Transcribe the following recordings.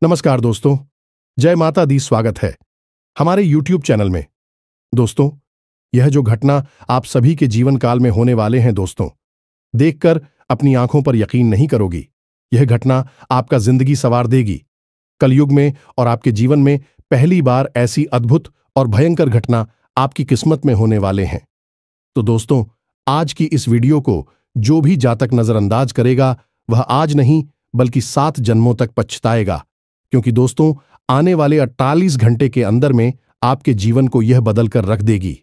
नमस्कार दोस्तों, जय माता दी। स्वागत है हमारे YouTube चैनल में। दोस्तों, यह जो घटना आप सभी के जीवन काल में होने वाले हैं दोस्तों, देखकर अपनी आंखों पर यकीन नहीं करोगी। यह घटना आपका जिंदगी संवार देगी। कलयुग में और आपके जीवन में पहली बार ऐसी अद्भुत और भयंकर घटना आपकी किस्मत में होने वाले हैं। तो दोस्तों, आज की इस वीडियो को जो भी जातक नजरअंदाज करेगा वह आज नहीं बल्कि 7 जन्मों तक पछताएगा, क्योंकि दोस्तों आने वाले 48 घंटे के अंदर में आपके जीवन को यह बदल कर रख देगी।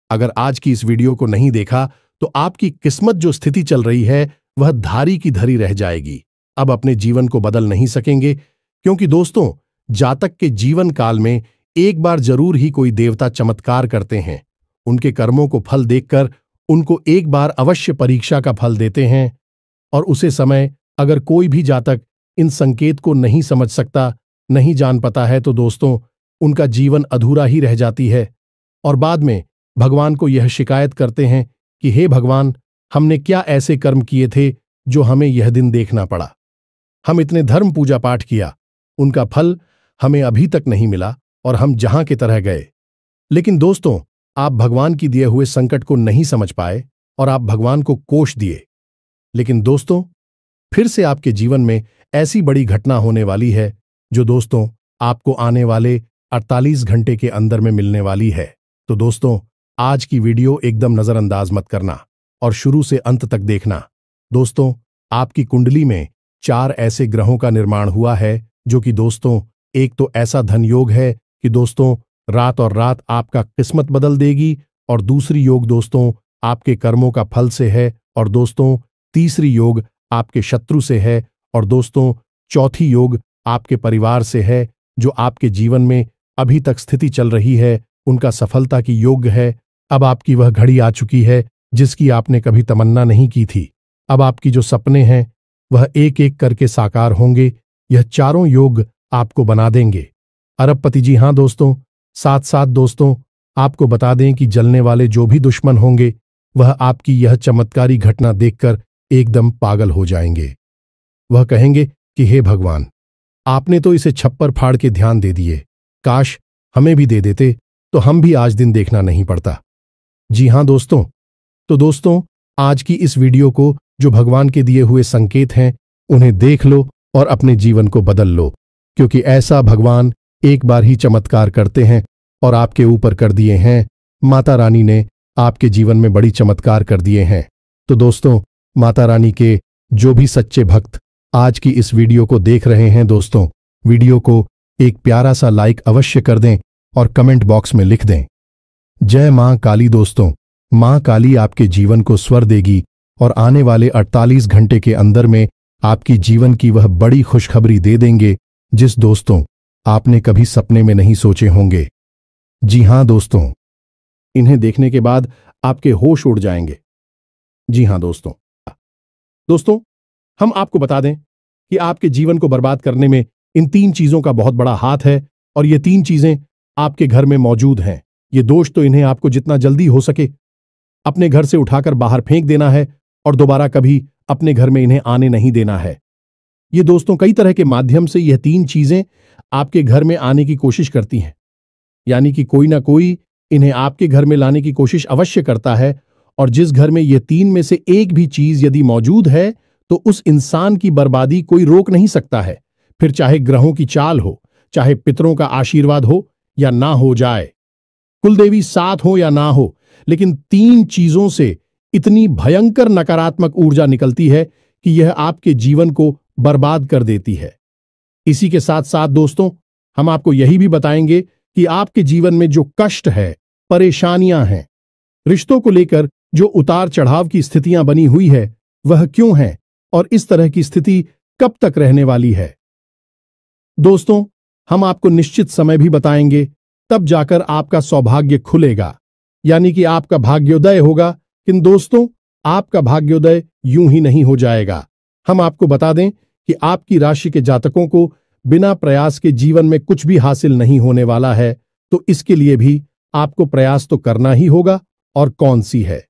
अगर आज की इस वीडियो को नहीं देखा तो आपकी किस्मत जो स्थिति चल रही है वह धारी की धरी रह जाएगी। अब अपने जीवन को बदल नहीं सकेंगे, क्योंकि दोस्तों जातक के जीवन काल में एक बार जरूर ही कोई देवता चमत्कार करते हैं। उनके कर्मों को फल देखकर उनको एक बार अवश्य परीक्षा का फल देते हैं, और उसे समय अगर कोई भी जातक इन संकेत को नहीं समझ सकता, नहीं जान पाता है, तो दोस्तों उनका जीवन अधूरा ही रह जाती है। और बाद में भगवान को यह शिकायत करते हैं कि हे भगवान, हमने क्या ऐसे कर्म किए थे जो हमें यह दिन देखना पड़ा। हम इतने धर्म पूजा पाठ किया, उनका फल हमें अभी तक नहीं मिला और हम जहां की तरह गए। लेकिन दोस्तों, आप भगवान की दिए हुए संकट को नहीं समझ पाए और आप भगवान को कोष दिए। लेकिन दोस्तों, फिर से आपके जीवन में ऐसी बड़ी घटना होने वाली है जो दोस्तों आपको आने वाले 48 घंटे के अंदर में मिलने वाली है। तो दोस्तों, आज की वीडियो एकदम नजरअंदाज मत करना और शुरू से अंत तक देखना। दोस्तों, आपकी कुंडली में 4 ऐसे ग्रहों का निर्माण हुआ है जो कि दोस्तों, एक तो ऐसा धन योग है कि दोस्तों रात और रात आपका किस्मत बदल देगी, और दूसरी योग दोस्तों आपके कर्मों का फल से है, और दोस्तों तीसरी योग आपके शत्रु से है, और दोस्तों चौथी योग आपके परिवार से है। जो आपके जीवन में अभी तक स्थिति चल रही है उनका सफलता की योग्य है। अब आपकी वह घड़ी आ चुकी है जिसकी आपने कभी तमन्ना नहीं की थी। अब आपकी जो सपने हैं वह एक एक करके साकार होंगे। यह चारों योग आपको बना देंगे अरबपति। जी हां दोस्तों, साथ साथ दोस्तों आपको बता दें कि जलने वाले जो भी दुश्मन होंगे वह आपकी यह चमत्कारी घटना देखकर एकदम पागल हो जाएंगे। वह कहेंगे कि हे भगवान, आपने तो इसे छप्पर फाड़ के ध्यान दे दिए, काश हमें भी दे देते तो हम भी आज दिन देखना नहीं पड़ता। जी हां दोस्तों, तो दोस्तों आज की इस वीडियो को जो भगवान के दिए हुए संकेत हैं उन्हें देख लो और अपने जीवन को बदल लो, क्योंकि ऐसा भगवान एक बार ही चमत्कार करते हैं और आपके ऊपर कर दिए हैं। माता रानी ने आपके जीवन में बड़ी चमत्कार कर दिए हैं। तो दोस्तों, माता रानी के जो भी सच्चे भक्त आज की इस वीडियो को देख रहे हैं दोस्तों, वीडियो को एक प्यारा सा लाइक अवश्य कर दें और कमेंट बॉक्स में लिख दें जय मां काली। दोस्तों, मां काली आपके जीवन को स्वर देगी और आने वाले 48 घंटे के अंदर में आपकी जीवन की वह बड़ी खुशखबरी दे देंगे जिस दोस्तों आपने कभी सपने में नहीं सोचे होंगे। जी हां दोस्तों, इन्हें देखने के बाद आपके होश उड़ जाएंगे। जी हां दोस्तों, हम आपको बता दें कि आपके जीवन को बर्बाद करने में इन 3 चीजों का बहुत बड़ा हाथ है, और ये 3 चीजें आपके घर में मौजूद हैं। ये दोष तो इन्हें आपको जितना जल्दी हो सके अपने घर से उठाकर बाहर फेंक देना है और दोबारा कभी अपने घर में इन्हें आने नहीं देना है। ये दोस्तों कई तरह के माध्यम से यह 3 चीजें आपके घर में आने की कोशिश करती हैं, यानी कि कोई ना कोई इन्हें आपके घर में लाने की कोशिश अवश्य करता है। और जिस घर में ये 3 में से एक भी चीज यदि मौजूद है तो उस इंसान की बर्बादी कोई रोक नहीं सकता है। फिर चाहे ग्रहों की चाल हो, चाहे पितरों का आशीर्वाद हो या ना हो जाए, कुलदेवी साथ हो या ना हो, लेकिन 3 चीजों से इतनी भयंकर नकारात्मक ऊर्जा निकलती है कि यह आपके जीवन को बर्बाद कर देती है। इसी के साथ साथ दोस्तों हम आपको यही भी बताएंगे कि आपके जीवन में जो कष्ट है, परेशानियां हैं, रिश्तों को लेकर जो उतार चढ़ाव की स्थितियां बनी हुई है वह क्यों है और इस तरह की स्थिति कब तक रहने वाली है। दोस्तों, हम आपको निश्चित समय भी बताएंगे, तब जाकर आपका सौभाग्य खुलेगा, यानी कि आपका भाग्योदय होगा। किंतु दोस्तों, आपका भाग्योदय यूं ही नहीं हो जाएगा। हम आपको बता दें कि आपकी राशि के जातकों को बिना प्रयास के जीवन में कुछ भी हासिल नहीं होने वाला है, तो इसके लिए भी आपको प्रयास तो करना ही होगा। और कौन सी है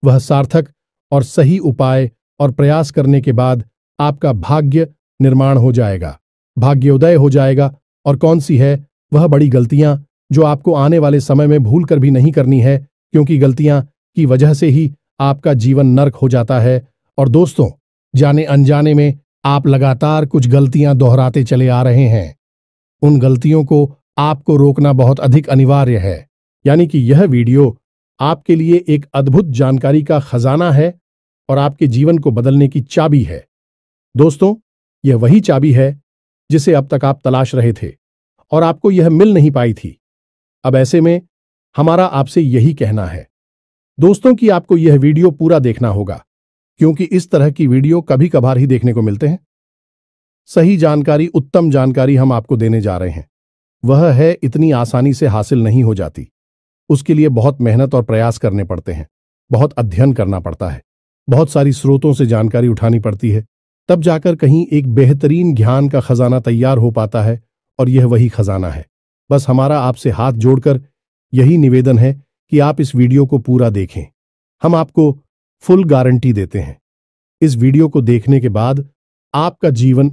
वह सार्थक और सही उपाय और प्रयास करने के बाद आपका भाग्य निर्माण हो जाएगा। भाग्योदय हो जाएगा और कौन सी है वह बड़ी गलतियां जो आपको आने वाले समय में भूल कर भी नहीं करनी है, क्योंकि गलतियां की वजह से ही आपका जीवन नर्क हो जाता है। और दोस्तों, जाने अनजाने में आप लगातार कुछ गलतियां दोहराते चले आ रहे हैं। उन गलतियों को आपको रोकना बहुत अधिक अनिवार्य है। यानी कि यह वीडियो आपके लिए एक अद्भुत जानकारी का खजाना है और आपके जीवन को बदलने की चाबी है। दोस्तों, यह वही चाबी है जिसे अब तक आप तलाश रहे थे और आपको यह मिल नहीं पाई थी। अब ऐसे में हमारा आपसे यही कहना है दोस्तों कि आपको यह वीडियो पूरा देखना होगा, क्योंकि इस तरह की वीडियो कभी कभार ही देखने को मिलते हैं। सही जानकारी, उत्तम जानकारी हम आपको देने जा रहे हैं। वह है इतनी आसानी से हासिल नहीं हो जाती। उसके लिए बहुत मेहनत और प्रयास करने पड़ते हैं, बहुत अध्ययन करना पड़ता है, बहुत सारी स्रोतों से जानकारी उठानी पड़ती है, तब जाकर कहीं एक बेहतरीन ज्ञान का खजाना तैयार हो पाता है। और यह वही खजाना है। बस हमारा आपसे हाथ जोड़कर यही निवेदन है कि आप इस वीडियो को पूरा देखें। हम आपको फुल गारंटी देते हैं, इस वीडियो को देखने के बाद आपका जीवन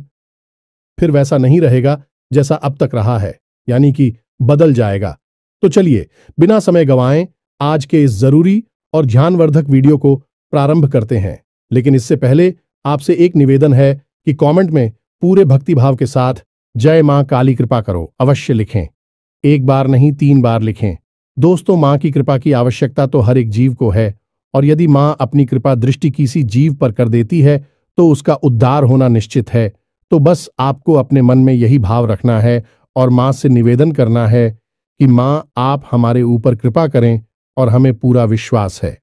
फिर वैसा नहीं रहेगा जैसा अब तक रहा है, यानी कि बदल जाएगा। तो चलिए बिना समय गंवाएं आज के इस जरूरी और ध्यानवर्धक वीडियो को प्रारंभ करते हैं। लेकिन इससे पहले आपसे एक निवेदन है कि कमेंट में पूरे भक्तिभाव के साथ जय मां काली कृपा करो अवश्य लिखें। एक बार नहीं, 3 बार लिखें। दोस्तों, मां की कृपा की आवश्यकता तो हर एक जीव को है, और यदि मां अपनी कृपा दृष्टि किसी जीव पर कर देती है तो उसका उद्धार होना निश्चित है। तो बस आपको अपने मन में यही भाव रखना है और मां से निवेदन करना है कि मां आप हमारे ऊपर कृपा करें, और हमें पूरा विश्वास है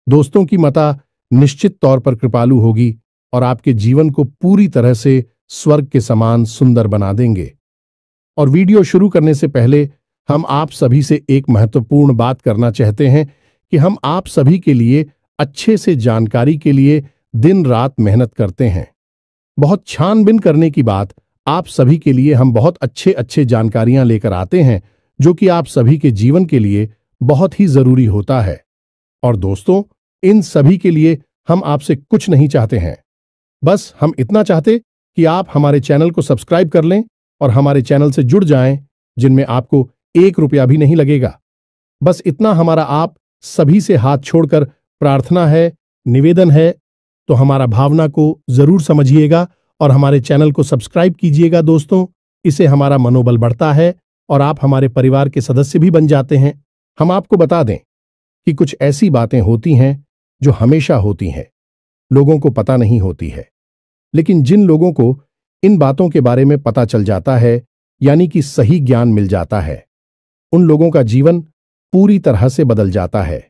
दोस्तों की माता निश्चित तौर पर कृपालु होगी और आपके जीवन को पूरी तरह से स्वर्ग के समान सुंदर बना देंगे। और वीडियो शुरू करने से पहले हम आप सभी से एक महत्वपूर्ण बात करना चाहते हैं कि हम आप सभी के लिए अच्छे से जानकारी के लिए दिन रात मेहनत करते हैं। बहुत छानबीन करने की बात, आप सभी के लिए हम बहुत अच्छे जानकारियां लेकर आते हैं जो कि आप सभी के जीवन के लिए बहुत ही जरूरी होता है। और दोस्तों, इन सभी के लिए हम आपसे कुछ नहीं चाहते हैं, बस हम इतना चाहते कि आप हमारे चैनल को सब्सक्राइब कर लें और हमारे चैनल से जुड़ जाएं, जिनमें आपको 1 रुपया भी नहीं लगेगा। बस इतना हमारा आप सभी से हाथ छोड़कर प्रार्थना है, निवेदन है। तो हमारा भावना को जरूर समझिएगा और हमारे चैनल को सब्सक्राइब कीजिएगा दोस्तों। इससे हमारा मनोबल बढ़ता है और आप हमारे परिवार के सदस्य भी बन जाते हैं। हम आपको बता दें कि कुछ ऐसी बातें होती हैं जो हमेशा होती हैं, लोगों को पता नहीं होती है, लेकिन जिन लोगों को इन बातों के बारे में पता चल जाता है, यानी कि सही ज्ञान मिल जाता है, उन लोगों का जीवन पूरी तरह से बदल जाता है।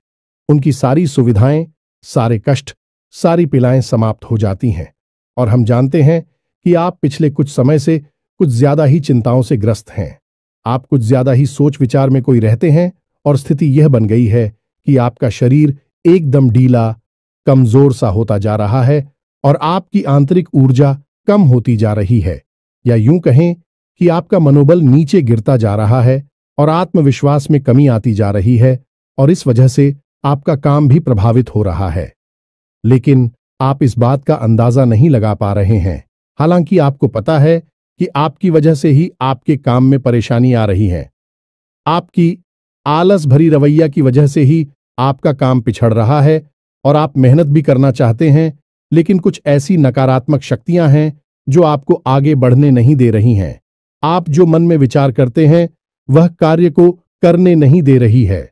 उनकी सारी सुविधाएं, सारे कष्ट, सारी पीड़ाएं समाप्त हो जाती हैं। और हम जानते हैं कि आप पिछले कुछ समय से कुछ ज्यादा ही चिंताओं से ग्रस्त हैं। आप कुछ ज्यादा ही सोच विचार में कोई रहते हैं और स्थिति यह बन गई है कि आपका शरीर एकदम ढीला, कमजोर सा होता जा रहा है और आपकी आंतरिक ऊर्जा कम होती जा रही है, या यूं कहें कि आपका मनोबल नीचे गिरता जा रहा है और आत्मविश्वास में कमी आती जा रही है, और इस वजह से आपका काम भी प्रभावित हो रहा है। लेकिन आप इस बात का अंदाजा नहीं लगा पा रहे हैं। हालांकि आपको पता है कि आपकी वजह से ही आपके काम में परेशानी आ रही है। आपकी आलस भरी रवैया की वजह से ही आपका काम पिछड़ रहा है और आप मेहनत भी करना चाहते हैं, लेकिन कुछ ऐसी नकारात्मक शक्तियां हैं जो आपको आगे बढ़ने नहीं दे रही हैं। आप जो मन में विचार करते हैं वह कार्य को करने नहीं दे रही है।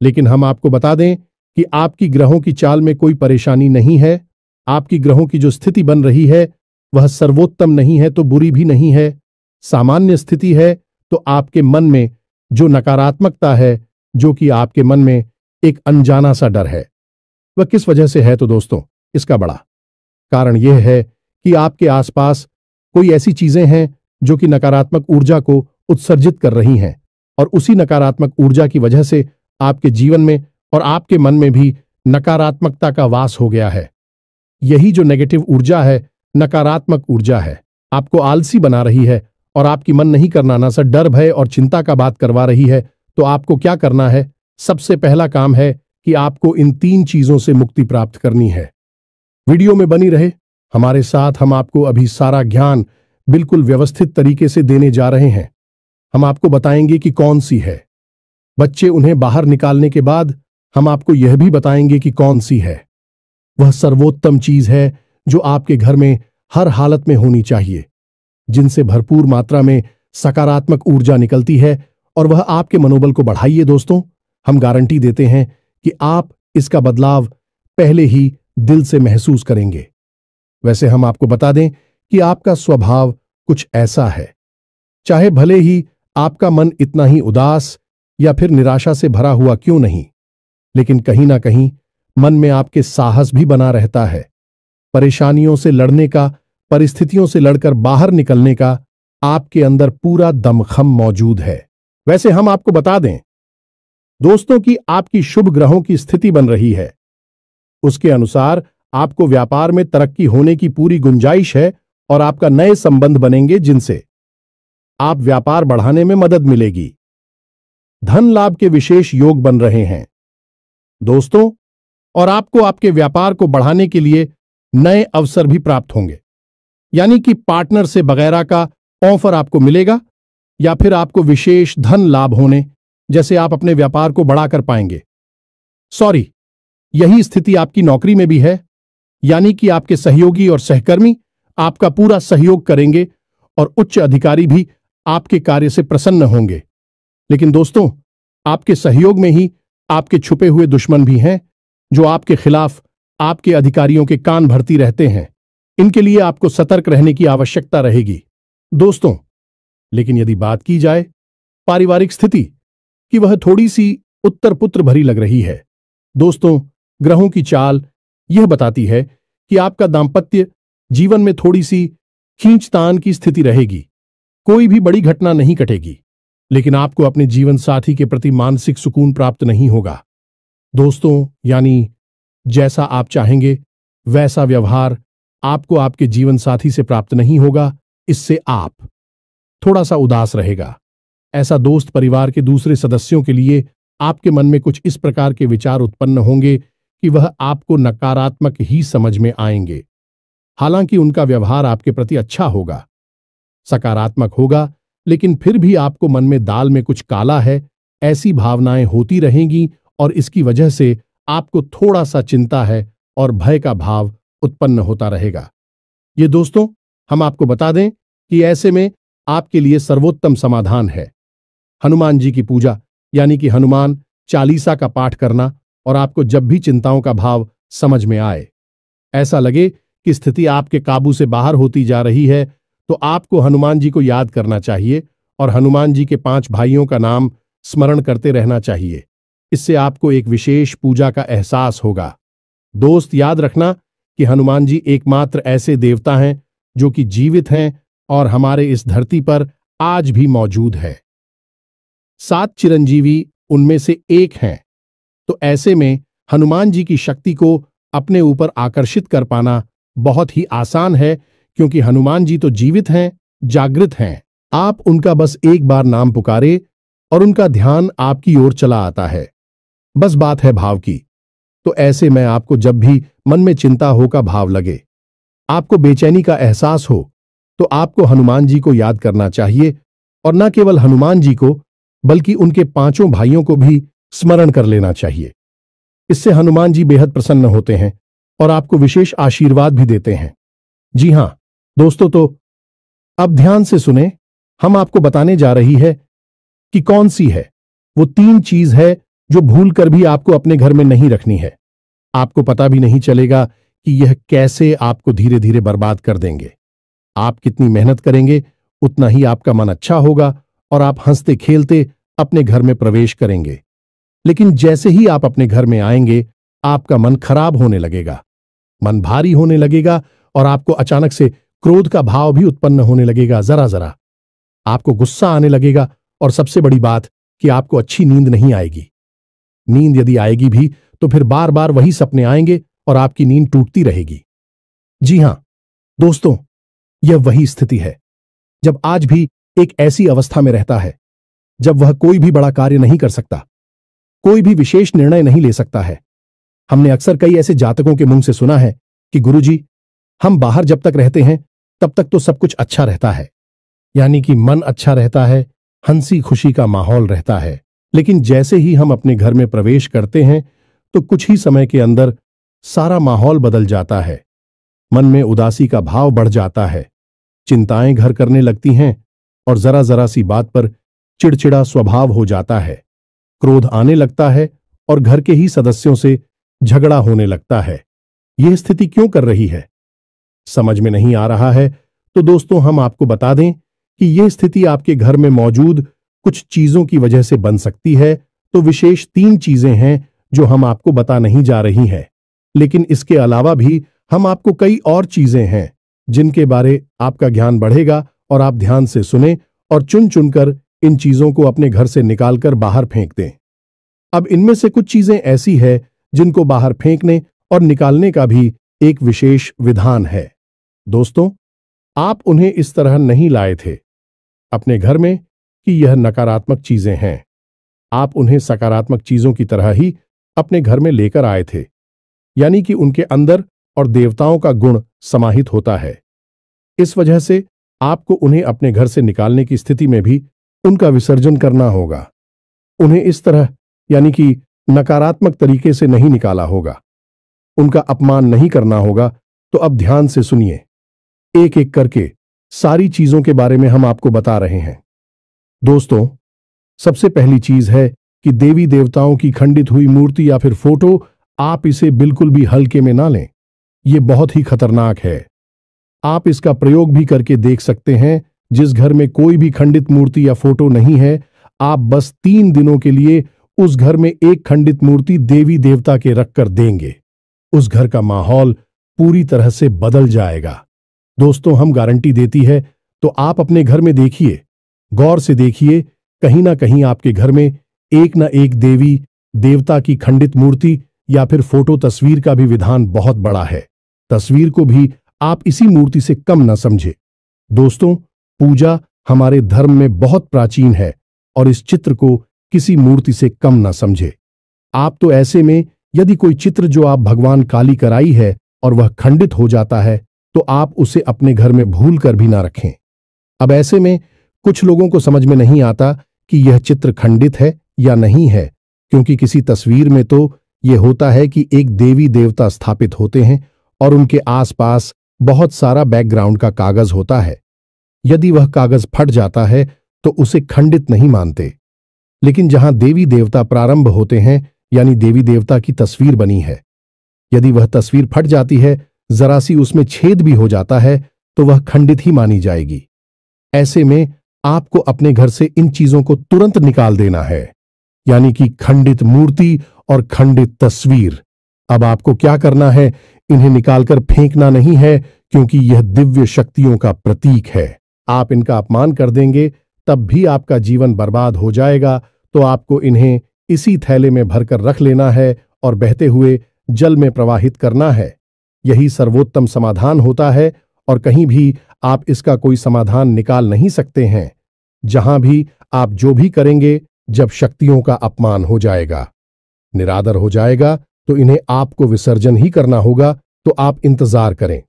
लेकिन हम आपको बता दें कि आपकी ग्रहों की चाल में कोई परेशानी नहीं है। आपकी ग्रहों की जो स्थिति बन रही है वह सर्वोत्तम नहीं है तो बुरी भी नहीं है, सामान्य स्थिति है। तो आपके मन में जो नकारात्मकता है, जो कि आपके मन में एक अनजाना सा डर है, वह किस वजह से है? तो दोस्तों, इसका बड़ा कारण यह है कि आपके आसपास कोई ऐसी चीजें हैं जो कि नकारात्मक ऊर्जा को उत्सर्जित कर रही हैं, और उसी नकारात्मक ऊर्जा की वजह से आपके जीवन में और आपके मन में भी नकारात्मकता का वास हो गया है। यही जो नेगेटिव ऊर्जा है, नकारात्मक ऊर्जा है, आपको आलसी बना रही है और आपकी मन नहीं करना ना सा डर, भय और चिंता का बात करवा रही है। तो आपको क्या करना है? सबसे पहला काम है कि आपको इन 3 चीजों से मुक्ति प्राप्त करनी है। वीडियो में बनी रहे हमारे साथ, हम आपको अभी सारा ज्ञान बिल्कुल व्यवस्थित तरीके से देने जा रहे हैं। हम आपको बताएंगे कि कौन सी है। बच्चे उन्हें बाहर निकालने के बाद हम आपको यह भी बताएंगे कि कौन सी है। वह सर्वोत्तम चीज है जो आपके घर में हर हालत में होनी चाहिए, जिनसे भरपूर मात्रा में सकारात्मक ऊर्जा निकलती है और वह आपके मनोबल को बढ़ाइए। दोस्तों, हम गारंटी देते हैं कि आप इसका बदलाव पहले ही दिल से महसूस करेंगे। वैसे हम आपको बता दें कि आपका स्वभाव कुछ ऐसा है, चाहे भले ही आपका मन इतना ही उदास या फिर निराशा से भरा हुआ क्यों नहीं, लेकिन कहीं ना कहीं मन में आपके साहस भी बना रहता है। परेशानियों से लड़ने का, परिस्थितियों से लड़कर बाहर निकलने का आपके अंदर पूरा दमखम मौजूद है। वैसे हम आपको बता दें दोस्तों कि आपकी शुभ ग्रहों की स्थिति बन रही है। उसके अनुसार आपको व्यापार में तरक्की होने की पूरी गुंजाइश है और आपका नए संबंध बनेंगे जिनसे आप व्यापार बढ़ाने में मदद मिलेगी। धन लाभ के विशेष योग बन रहे हैं दोस्तों, और आपको आपके व्यापार को बढ़ाने के लिए नए अवसर भी प्राप्त होंगे, यानी कि पार्टनर से वगैरह का ऑफर आपको मिलेगा या फिर आपको विशेष धन लाभ होने जैसे आप अपने व्यापार को बढ़ा कर पाएंगे। यही स्थिति आपकी नौकरी में भी है, यानी कि आपके सहयोगी और सहकर्मी आपका पूरा सहयोग करेंगे और उच्च अधिकारी भी आपके कार्य से प्रसन्न होंगे। लेकिन दोस्तों, आपके सहयोग में ही आपके छुपे हुए दुश्मन भी हैं जो आपके खिलाफ आपके अधिकारियों के कान भरती रहते हैं। इनके लिए आपको सतर्क रहने की आवश्यकता रहेगी दोस्तों। लेकिन यदि बात की जाए पारिवारिक स्थिति की, वह थोड़ी सी उत्तर पुत्र भरी लग रही है दोस्तों। ग्रहों की चाल यह बताती है कि आपका दांपत्य जीवन में थोड़ी सी खींचतान की स्थिति रहेगी। कोई भी बड़ी घटना नहीं घटेगी, लेकिन आपको अपने जीवन साथी के प्रति मानसिक सुकून प्राप्त नहीं होगा दोस्तों। यानी जैसा आप चाहेंगे वैसा व्यवहार आपको आपके जीवन साथी से प्राप्त नहीं होगा। इससे आप थोड़ा सा उदास रहेगा। ऐसा दोस्त परिवार के दूसरे सदस्यों के लिए आपके मन में कुछ इस प्रकार के विचार उत्पन्न होंगे कि वह आपको नकारात्मक ही समझ में आएंगे। हालांकि उनका व्यवहार आपके प्रति अच्छा होगा, सकारात्मक होगा, लेकिन फिर भी आपको मन में दाल में कुछ काला है, ऐसी भावनाएं होती रहेंगी और इसकी वजह से आपको थोड़ा सा चिंता है और भय का भाव उत्पन्न होता रहेगा। ये दोस्तों, हम आपको बता दें कि ऐसे में आपके लिए सर्वोत्तम समाधान है हनुमान जी की पूजा, यानी कि हनुमान चालीसा का पाठ करना। और आपको जब भी चिंताओं का भाव समझ में आए, ऐसा लगे कि स्थिति आपके काबू से बाहर होती जा रही है, तो आपको हनुमान जी को याद करना चाहिए और हनुमान जी के 5 भाइयों का नाम स्मरण करते रहना चाहिए। इससे आपको एक विशेष पूजा का एहसास होगा। दोस्त, याद रखना कि हनुमान जी एकमात्र ऐसे देवता हैं जो कि जीवित हैं और हमारे इस धरती पर आज भी मौजूद है। 7 चिरंजीवी उनमें से एक हैं, तो ऐसे में हनुमान जी की शक्ति को अपने ऊपर आकर्षित कर पाना बहुत ही आसान है, क्योंकि हनुमान जी तो जीवित हैं, जागृत हैं। आप उनका बस एक बार नाम पुकारे और उनका ध्यान आपकी ओर चला आता है। बस बात है भाव की। तो ऐसे में आपको जब भी मन में चिंता हो का भाव लगे, आपको बेचैनी का एहसास हो, तो आपको हनुमान जी को याद करना चाहिए और न केवल हनुमान जी को बल्कि उनके 5 भाइयों को भी स्मरण कर लेना चाहिए। इससे हनुमान जी बेहद प्रसन्न होते हैं और आपको विशेष आशीर्वाद भी देते हैं। जी हां दोस्तों, तो अब ध्यान से सुने। हम आपको बताने जा रही है कि कौन सी है वो 3 चीज है जो भूल कर भी आपको अपने घर में नहीं रखनी है। आपको पता भी नहीं चलेगा कि यह कैसे आपको धीरे धीरे बर्बाद कर देंगे। आप कितनी मेहनत करेंगे उतना ही आपका मन अच्छा होगा और आप हंसते खेलते अपने घर में प्रवेश करेंगे। लेकिन जैसे ही आप अपने घर में आएंगे, आपका मन खराब होने लगेगा, मन भारी होने लगेगा और आपको अचानक से क्रोध का भाव भी उत्पन्न होने लगेगा। जरा जरा आपको गुस्सा आने लगेगा और सबसे बड़ी बात कि आपको अच्छी नींद नहीं आएगी। नींद यदि आएगी भी तो फिर बार बार वही सपने आएंगे और आपकी नींद टूटती रहेगी। जी हां दोस्तों, यह वही स्थिति है जब आज भी एक ऐसी अवस्था में रहता है जब वह कोई भी बड़ा कार्य नहीं कर सकता, कोई भी विशेष निर्णय नहीं ले सकता है। हमने अक्सर कई ऐसे जातकों के मुंह से सुना है कि गुरुजी, हम बाहर जब तक रहते हैं तब तक तो सब कुछ अच्छा रहता है, यानी कि मन अच्छा रहता है, हंसी खुशी का माहौल रहता है। लेकिन जैसे ही हम अपने घर में प्रवेश करते हैं तो कुछ ही समय के अंदर सारा माहौल बदल जाता है। मन में उदासी का भाव बढ़ जाता है, चिंताएं घर करने लगती हैं और जरा जरा सी बात पर चिड़चिड़ा स्वभाव हो जाता है। क्रोध आने लगता है और घर के ही सदस्यों से झगड़ा होने लगता है। यह स्थिति क्यों कर रही है, समझ में नहीं आ रहा है तो दोस्तों हम आपको बता दें कि यह स्थिति आपके घर में मौजूद कुछ चीजों की वजह से बन सकती है। तो विशेष 3 चीजें हैं जो हम आपको बता नहीं जा रही हैं, लेकिन इसके अलावा भी हम आपको कई और चीजें हैं जिनके बारे आपका ज्ञान बढ़ेगा और आप ध्यान से सुने और चुन चुनकर इन चीजों को अपने घर से निकालकर बाहर फेंक दें। अब इनमें से कुछ चीजें ऐसी है जिनको बाहर फेंकने और निकालने का भी एक विशेष विधान है। दोस्तों, आप उन्हें इस तरह नहीं लाए थे अपने घर में कि यह नकारात्मक चीजें हैं। आप उन्हें सकारात्मक चीजों की तरह ही अपने घर में लेकर आए थे, यानी कि उनके अंदर और देवताओं का गुण समाहित होता है। इस वजह से आपको उन्हें अपने घर से निकालने की स्थिति में भी उनका विसर्जन करना होगा। उन्हें इस तरह यानी कि नकारात्मक तरीके से नहीं निकाला होगा, उनका अपमान नहीं करना होगा। तो अब ध्यान से सुनिए, एक एक करके सारी चीजों के बारे में हम आपको बता रहे हैं। दोस्तों, सबसे पहली चीज है कि देवी देवताओं की खंडित हुई मूर्ति या फिर फोटो, आप इसे बिल्कुल भी हल्के में ना लें। यह बहुत ही खतरनाक है। आप इसका प्रयोग भी करके देख सकते हैं। जिस घर में कोई भी खंडित मूर्ति या फोटो नहीं है, आप बस 3 दिनों के लिए उस घर में एक खंडित मूर्ति देवी देवता के रखकर देंगे, उस घर का माहौल पूरी तरह से बदल जाएगा। दोस्तों, हम गारंटी देती है। तो आप अपने घर में देखिए, गौर से देखिए, कहीं ना कहीं आपके घर में एक ना एक देवी देवता की खंडित मूर्ति या फिर फोटो तस्वीर का भी विधान बहुत बड़ा है। तस्वीर को भी आप इसी मूर्ति से कम न समझे। दोस्तों, पूजा हमारे धर्म में बहुत प्राचीन है और इस चित्र को किसी मूर्ति से कम न समझे। आप तो ऐसे में यदि कोई चित्र जो आप भगवान काली कराई है और वह खंडित हो जाता है तो आप उसे अपने घर में भूल कर भी ना रखें। अब ऐसे में कुछ लोगों को समझ में नहीं आता कि यह चित्र खंडित है या नहीं है, क्योंकि किसी तस्वीर में तो यह होता है कि एक देवी देवता स्थापित होते हैं और उनके आसपास बहुत सारा बैकग्राउंड का कागज होता है। यदि वह कागज फट जाता है तो उसे खंडित नहीं मानते। लेकिन जहां देवी देवता प्रारंभ होते हैं, यानी देवी देवता की तस्वीर बनी है, यदि वह तस्वीर फट जाती है, जरा सी उसमें छेद भी हो जाता है, तो वह खंडित ही मानी जाएगी। ऐसे में आपको अपने घर से इन चीजों को तुरंत निकाल देना है, यानी कि खंडित मूर्ति और खंडित तस्वीर। अब आपको क्या करना है, इन्हें निकालकर फेंकना नहीं है, क्योंकि यह दिव्य शक्तियों का प्रतीक है। आप इनका अपमान कर देंगे तब भी आपका जीवन बर्बाद हो जाएगा। तो आपको इन्हें इसी थैले में भरकर रख लेना है और बहते हुए जल में प्रवाहित करना है। यही सर्वोत्तम समाधान होता है और कहीं भी आप इसका कोई समाधान निकाल नहीं सकते हैं। जहां भी आप जो भी करेंगे, जब शक्तियों का अपमान हो जाएगा, निरादर हो जाएगा, तो इन्हें आपको विसर्जन ही करना होगा। तो आप इंतजार करें,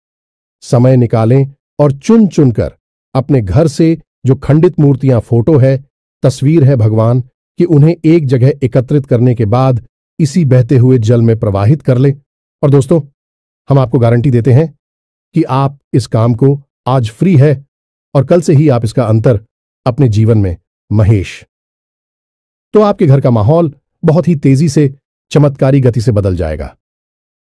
समय निकालें और चुन चुनकर अपने घर से जो खंडित मूर्तियां, फोटो है, तस्वीर है भगवान कि उन्हें एक जगह एकत्रित करने के बाद इसी बहते हुए जल में प्रवाहित कर लें। और दोस्तों, हम आपको गारंटी देते हैं कि आप इस काम को आज फ्री है और कल से ही आप इसका अंतर अपने जीवन में महेश, तो आपके घर का माहौल बहुत ही तेजी से चमत्कारी गति से बदल जाएगा।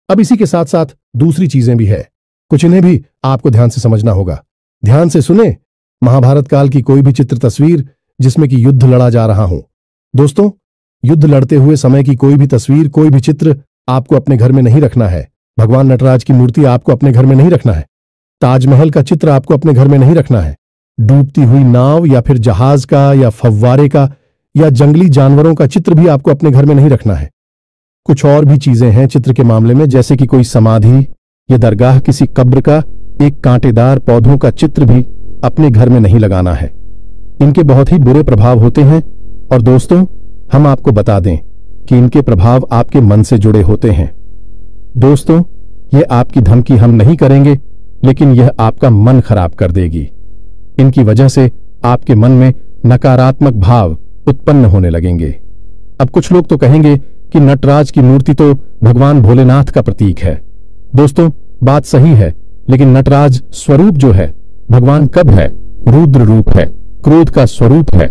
अब इसी के साथ साथ दूसरी चीजें भी है, कुछ इन्हें भी आपको ध्यान से समझना होगा। ध्यान से सुने, महाभारत काल की कोई भी चित्र तस्वीर जिसमें कि युद्ध लड़ा जा रहा हो, दोस्तों, युद्ध लड़ते हुए समय की कोई भी तस्वीर, कोई भी चित्र आपको अपने घर में नहीं रखना है। भगवान नटराज की मूर्ति आपको अपने घर में नहीं रखना है। ताजमहल का चित्र आपको अपने घर में नहीं रखना है। डूबती हुई नाव या फिर जहाज का या फव्वारे का या जंगली जानवरों का चित्र भी आपको अपने घर में नहीं रखना है। कुछ और भी चीजें हैं चित्र के मामले में, जैसे कि कोई समाधि या दरगाह, किसी कब्र का एक कांटेदार पौधों का चित्र भी अपने घर में नहीं लगाना है। इनके बहुत ही बुरे प्रभाव होते हैं और दोस्तों, हम आपको बता दें कि इनके प्रभाव आपके मन से जुड़े होते हैं। दोस्तों, ये आपकी धमकी हम नहीं करेंगे, लेकिन यह आपका मन खराब कर देगी। इनकी वजह से आपके मन में नकारात्मक भाव उत्पन्न होने लगेंगे। अब कुछ लोग तो कहेंगे कि नटराज की मूर्ति तो भगवान भोलेनाथ का प्रतीक है। दोस्तों, बात सही है, लेकिन नटराज स्वरूप जो है भगवान कब है? रुद्र रूप है, क्रोध का स्वरूप है।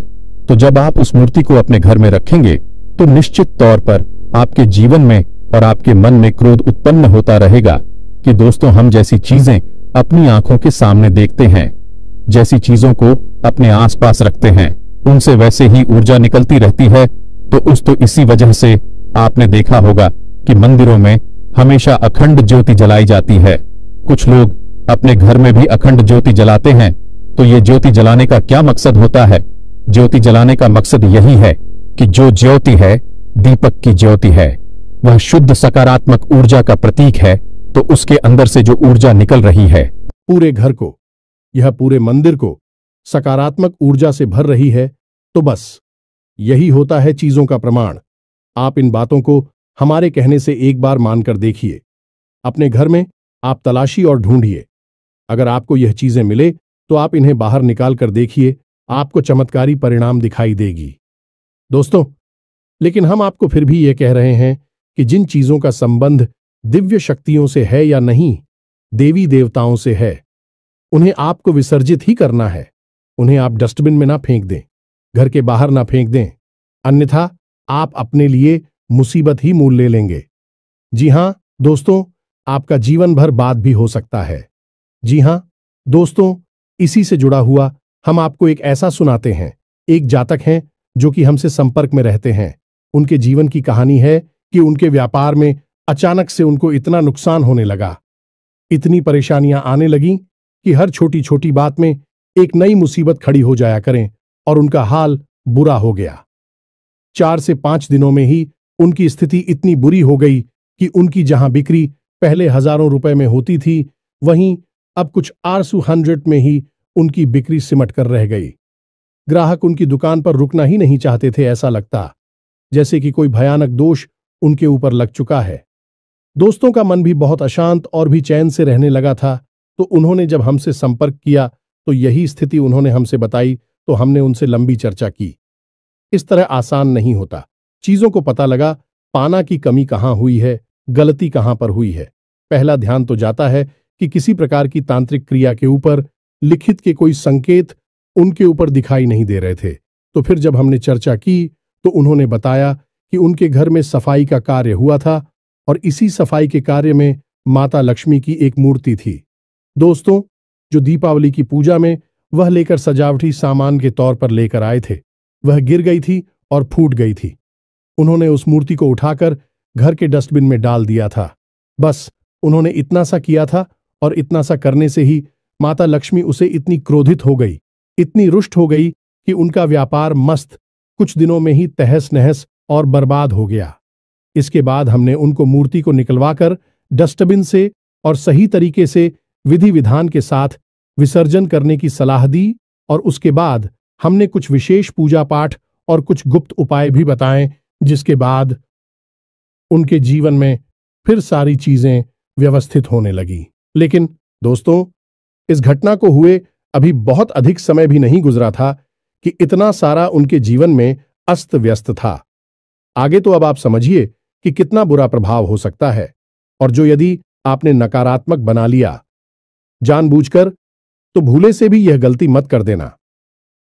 तो जब आप उस मूर्ति को अपने घर में रखेंगे तो निश्चित तौर पर आपके जीवन में और आपके मन में क्रोध उत्पन्न होता रहेगा कि दोस्तों, हम जैसी चीजें अपनी आंखों के सामने देखते हैं, जैसी चीजों को अपने आसपास रखते हैं, उनसे वैसे ही ऊर्जा निकलती रहती है। तो इसी वजह से आपने देखा होगा कि मंदिरों में हमेशा अखंड ज्योति जलाई जाती है। कुछ लोग अपने घर में भी अखंड ज्योति जलाते हैं। तो ये ज्योति जलाने का क्या मकसद होता है? ज्योति जलाने का मकसद यही है कि जो ज्योति है दीपक की ज्योति है, वह शुद्ध सकारात्मक ऊर्जा का प्रतीक है। तो उसके अंदर से जो ऊर्जा निकल रही है, पूरे घर को, यह पूरे मंदिर को सकारात्मक ऊर्जा से भर रही है, तो बस यही होता है चीजों का प्रमाण। आप इन बातों को हमारे कहने से एक बार मानकर देखिए। अपने घर में आप तलाशी और ढूंढिए। अगर आपको यह चीजें मिले तो आप इन्हें बाहर निकाल कर देखिए, आपको चमत्कारी परिणाम दिखाई देगी। दोस्तों, लेकिन हम आपको फिर भी यह कह रहे हैं कि जिन चीजों का संबंध दिव्य शक्तियों से है या नहीं, देवी देवताओं से है, उन्हें आपको विसर्जित ही करना है। उन्हें आप डस्टबिन में ना फेंक दें, घर के बाहर ना फेंक दें, अन्यथा आप अपने लिए मुसीबत ही मोल ले लेंगे। जी हां दोस्तों, आपका जीवन भर बाद भी हो सकता है। जी हां दोस्तों, इसी से जुड़ा हुआ हम आपको एक ऐसा सुनाते हैं। एक जातक हैं जो कि हमसे संपर्क में रहते हैं। उनके जीवन की कहानी है कि उनके व्यापार में अचानक से उनको इतना नुकसान होने लगा, इतनी परेशानियां आने लगीं कि हर छोटी छोटी बात में एक नई मुसीबत खड़ी हो जाया करें और उनका हाल बुरा हो गया। 4 से 5 दिनों में ही उनकी स्थिति इतनी बुरी हो गई कि उनकी जहां बिक्री पहले हजारों रुपए में होती थी, वहीं अब कुछ आरसू 100 में ही उनकी बिक्री सिमट कर रह गई। ग्राहक उनकी दुकान पर रुकना ही नहीं चाहते थे। ऐसा लगता जैसे कि कोई भयानक दोष उनके ऊपर लग चुका है। दोस्तों का मन भी बहुत अशांत और भी चैन से रहने लगा था। तो उन्होंने जब हमसे संपर्क किया तो यही स्थिति उन्होंने हमसे बताई। तो हमने उनसे लंबी चर्चा की। इस तरह आसान नहीं होता। चीजों को पता लगा पाना की कमी कहां हुई है, गलती कहां पर हुई है। पहला ध्यान तो जाता है कि किसी प्रकार की तांत्रिक क्रिया के ऊपर लिखित के कोई संकेत उनके ऊपर दिखाई नहीं दे रहे थे। तो फिर जब हमने चर्चा की तो उन्होंने बताया कि उनके घर में सफाई का कार्य हुआ था और इसी सफाई के कार्य में माता लक्ष्मी की एक मूर्ति थी। दोस्तों, जो दीपावली की पूजा में वह लेकर सजावटी सामान के तौर पर लेकर आए थे, वह गिर गई थी और फूट गई थी। उन्होंने उस मूर्ति को उठाकर घर के डस्टबिन में डाल दिया था। बस उन्होंने इतना सा किया था और इतना सा करने से ही माता लक्ष्मी उसे इतनी क्रोधित हो गई, इतनी रुष्ट हो गई कि उनका व्यापार मस्त कुछ दिनों में ही तहस नहस और बर्बाद हो गया। इसके बाद हमने उनको मूर्ति को निकलवाकर डस्टबिन से और सही तरीके से विधि विधान के साथ विसर्जन करने की सलाह दी और उसके बाद हमने कुछ विशेष पूजा पाठ और कुछ गुप्त उपाय भी बताएं, जिसके बाद उनके जीवन में फिर सारी चीजें व्यवस्थित होने लगी। लेकिन दोस्तों, इस घटना को हुए अभी बहुत अधिक समय भी नहीं गुजरा था कि इतना सारा उनके जीवन में अस्त व्यस्त था। आगे तो अब आप समझिए कि कितना बुरा प्रभाव हो सकता है। और जो यदि आपने नकारात्मक बना लिया जानबूझकर, तो भूले से भी यह गलती मत कर देना।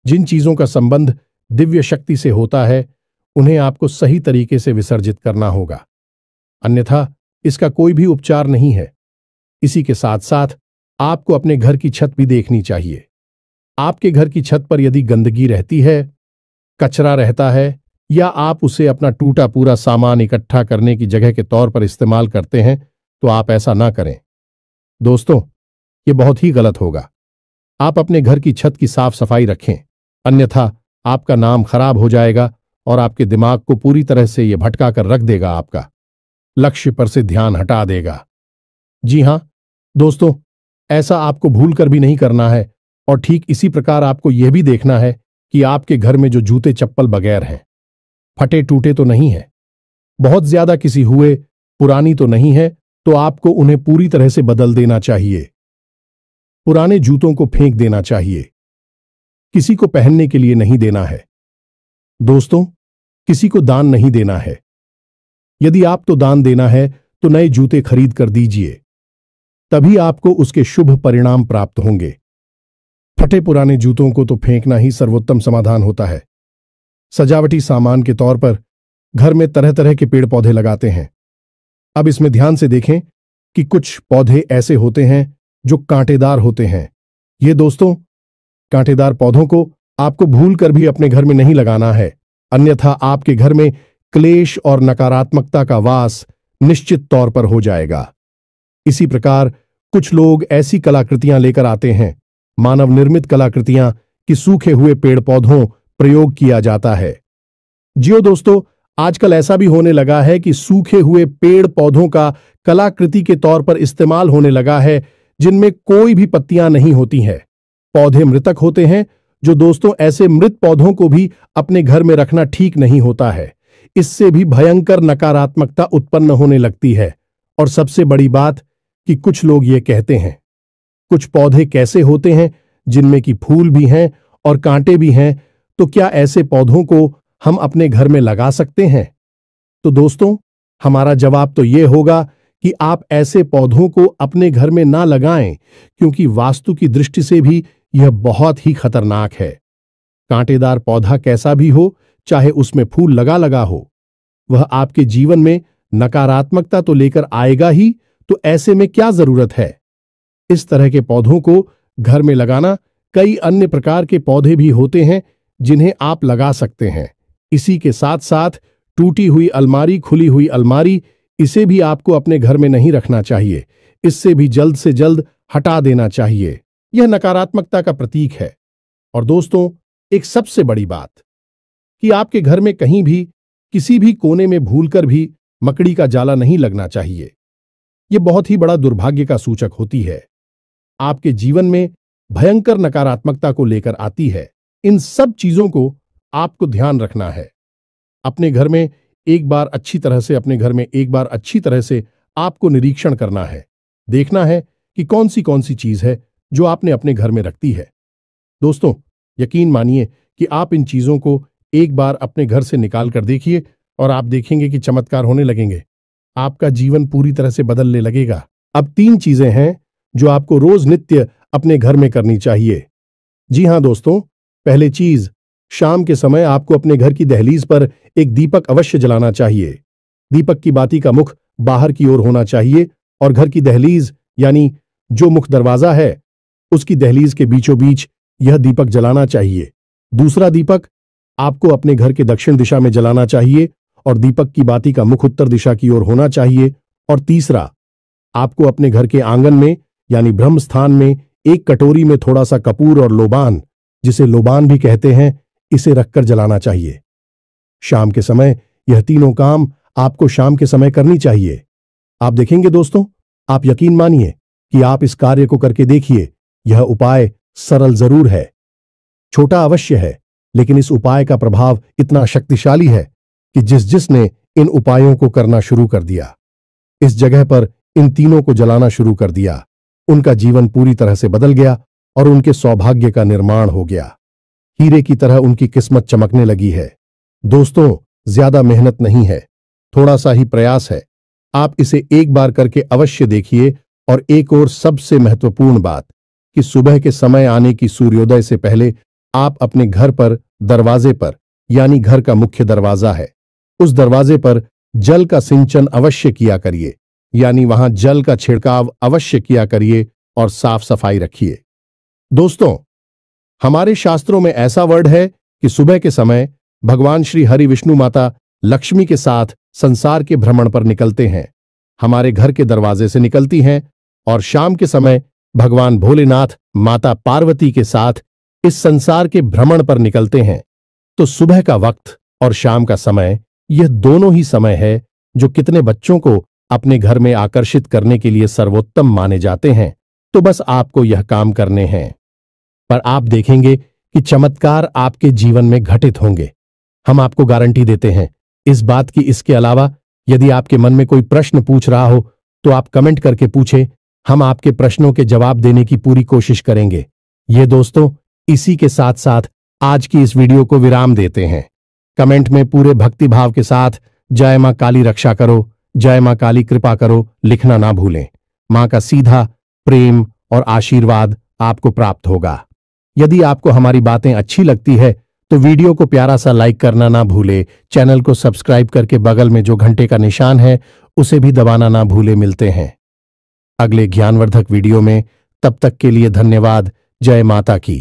जिन चीजों का संबंध दिव्य शक्ति से होता है, उन्हें आपको सही तरीके से विसर्जित करना होगा, अन्यथा इसका कोई भी उपचार नहीं है। इसी के साथ साथ आपको अपने घर की छत भी देखनी चाहिए। आपके घर की छत पर यदि गंदगी रहती है, कचरा रहता है, या आप उसे अपना टूटा पूरा सामान इकट्ठा करने की जगह के तौर पर इस्तेमाल करते हैं, तो आप ऐसा ना करें। दोस्तों, ये बहुत ही गलत होगा। आप अपने घर की छत की साफ सफाई रखें, अन्यथा आपका नाम खराब हो जाएगा और आपके दिमाग को पूरी तरह से यह भटका कर रख देगा, आपका लक्ष्य पर से ध्यान हटा देगा। जी हां दोस्तों, ऐसा आपको भूल कर भी नहीं करना है। और ठीक इसी प्रकार आपको यह भी देखना है कि आपके घर में जो जूते चप्पल बगैर हैं, फटे टूटे तो नहीं है, बहुत ज्यादा किसी हुए पुरानी तो नहीं है, तो आपको उन्हें पूरी तरह से बदल देना चाहिए। पुराने जूतों को फेंक देना चाहिए। किसी को पहनने के लिए नहीं देना है। दोस्तों, किसी को दान नहीं देना है। यदि आपको दान देना है तो नए जूते खरीद कर दीजिए, तभी आपको उसके शुभ परिणाम प्राप्त होंगे। फटे पुराने जूतों को तो फेंकना ही सर्वोत्तम समाधान होता है। सजावटी सामान के तौर पर घर में तरह तरह के पेड़ पौधे लगाते हैं। अब इसमें ध्यान से देखें कि कुछ पौधे ऐसे होते हैं जो कांटेदार होते हैं। ये दोस्तों, कांटेदार पौधों को आपको भूल कर भी अपने घर में नहीं लगाना है, अन्यथा आपके घर में क्लेश और नकारात्मकता का वास निश्चित तौर पर हो जाएगा। इसी प्रकार कुछ लोग ऐसी कलाकृतियां लेकर आते हैं, मानव निर्मित कलाकृतियां, कि सूखे हुए पेड़ पौधों प्रयोग किया जाता है। जियो दोस्तों, आजकल ऐसा भी होने लगा है कि सूखे हुए पेड़ पौधों का कलाकृति के तौर पर इस्तेमाल होने लगा है, जिनमें कोई भी पत्तियां नहीं होती हैं। पौधे मृतक होते हैं, जो दोस्तों ऐसे मृत पौधों को भी अपने घर में रखना ठीक नहीं होता है। इससे भी भयंकर नकारात्मकता उत्पन्न होने लगती है। और सबसे बड़ी बात कि कुछ लोग ये कहते हैं, कुछ पौधे कैसे होते हैं जिनमें कि फूल भी हैं और कांटे भी हैं, तो क्या ऐसे पौधों को हम अपने घर में लगा सकते हैं? तो दोस्तों, हमारा जवाब तो ये होगा कि आप ऐसे पौधों को अपने घर में ना लगाएं, क्योंकि वास्तु की दृष्टि से भी यह बहुत ही खतरनाक है। कांटेदार पौधा कैसा भी हो, चाहे उसमें फूल लगा लगा हो, वह आपके जीवन में नकारात्मकता तो लेकर आएगा ही, तो ऐसे में क्या जरूरत है? इस तरह के पौधों को घर में लगाना, कई अन्य प्रकार के पौधे भी होते हैं जिन्हें आप लगा सकते हैं। इसी के साथ साथ टूटी हुई अलमारी, खुली हुई अलमारी, इसे भी आपको अपने घर में नहीं रखना चाहिए। इससे भी जल्द से जल्द हटा देना चाहिए। यह नकारात्मकता का प्रतीक है। और दोस्तों, एक सबसे बड़ी बात कि आपके घर में कहीं भी किसी भी कोने में भूलकर भी मकड़ी का जाला नहीं लगना चाहिए। यह बहुत ही बड़ा दुर्भाग्य का सूचक होती है, आपके जीवन में भयंकर नकारात्मकता को लेकर आती है। इन सब चीजों को आपको ध्यान रखना है। अपने घर में एक बार अच्छी तरह से आपको निरीक्षण करना है। देखना है कि कौन सी चीज है जो आपने अपने घर में रखती है। दोस्तों, यकीन मानिए कि आप इन चीजों को एक बार अपने घर से निकाल कर देखिए और आप देखेंगे कि चमत्कार होने लगेंगे। आपका जीवन पूरी तरह से बदलने लगेगा। अब 3 चीजें हैं जो आपको रोज नित्य अपने घर में करनी चाहिए। जी हां दोस्तों, पहली चीज, शाम के समय आपको अपने घर की दहलीज पर एक दीपक अवश्य जलाना चाहिए। दीपक की बाती का मुख बाहर की ओर होना चाहिए और घर की दहलीज यानी जो मुख्य दरवाजा है उसकी दहलीज के बीचों बीच यह दीपक जलाना चाहिए। दूसरा दीपक आपको अपने घर के दक्षिण दिशा में जलाना चाहिए और दीपक की बाती का मुख उत्तर दिशा की ओर होना चाहिए। और तीसरा, आपको अपने घर के आंगन में यानी ब्रह्म स्थान में एक कटोरी में थोड़ा सा कपूर और लोबान, जिसे लोबान भी कहते हैं, इसे रखकर जलाना चाहिए। शाम के समय यह तीनों काम आपको शाम के समय करनी चाहिए। आप देखेंगे दोस्तों, आप यकीन मानिए कि आप इस कार्य को करके देखिए। यह उपाय सरल जरूर है, छोटा अवश्य है, लेकिन इस उपाय का प्रभाव इतना शक्तिशाली है कि जिसने इन उपायों को करना शुरू कर दिया, इस जगह पर इन तीनों को जलाना शुरू कर दिया, उनका जीवन पूरी तरह से बदल गया और उनके सौभाग्य का निर्माण हो गया। हीरे की तरह उनकी किस्मत चमकने लगी है। दोस्तों, ज्यादा मेहनत नहीं है, थोड़ा सा ही प्रयास है। आप इसे एक बार करके अवश्य देखिए। और एक और सबसे महत्वपूर्ण बात कि सुबह के समय आने की सूर्योदय से पहले आप अपने घर पर दरवाजे पर, यानी घर का मुख्य दरवाजा है, उस दरवाजे पर जल का सिंचन अवश्य किया करिए, यानी वहां जल का छिड़काव अवश्य किया करिए और साफ सफाई रखिए। दोस्तों, हमारे शास्त्रों में ऐसा वर्ड है कि सुबह के समय भगवान श्री हरि विष्णु माता लक्ष्मी के साथ संसार के भ्रमण पर निकलते हैं, हमारे घर के दरवाजे से निकलती हैं, और शाम के समय भगवान भोलेनाथ माता पार्वती के साथ इस संसार के भ्रमण पर निकलते हैं। तो सुबह का वक्त और शाम का समय, यह दोनों ही समय है जो कितने बच्चों को अपने घर में आकर्षित करने के लिए सर्वोत्तम माने जाते हैं। तो बस आपको यह काम करने हैं, पर आप देखेंगे कि चमत्कार आपके जीवन में घटित होंगे। हम आपको गारंटी देते हैं इस बात की। इसके अलावा यदि आपके मन में कोई प्रश्न पूछ रहा हो तो आप कमेंट करके पूछें, हम आपके प्रश्नों के जवाब देने की पूरी कोशिश करेंगे। ये दोस्तों, इसी के साथ साथ आज की इस वीडियो को विराम देते हैं। कमेंट में पूरे भक्तिभाव के साथ जय मां काली रक्षा करो, जय मां काली कृपा करो लिखना ना भूलें। मां का सीधा प्रेम और आशीर्वाद आपको प्राप्त होगा। यदि आपको हमारी बातें अच्छी लगती है तो वीडियो को प्यारा सा लाइक करना ना भूले। चैनल को सब्सक्राइब करके बगल में जो घंटे का निशान है उसे भी दबाना ना भूले। मिलते हैं अगले ज्ञानवर्धक वीडियो में, तब तक के लिए धन्यवाद। जय माता की।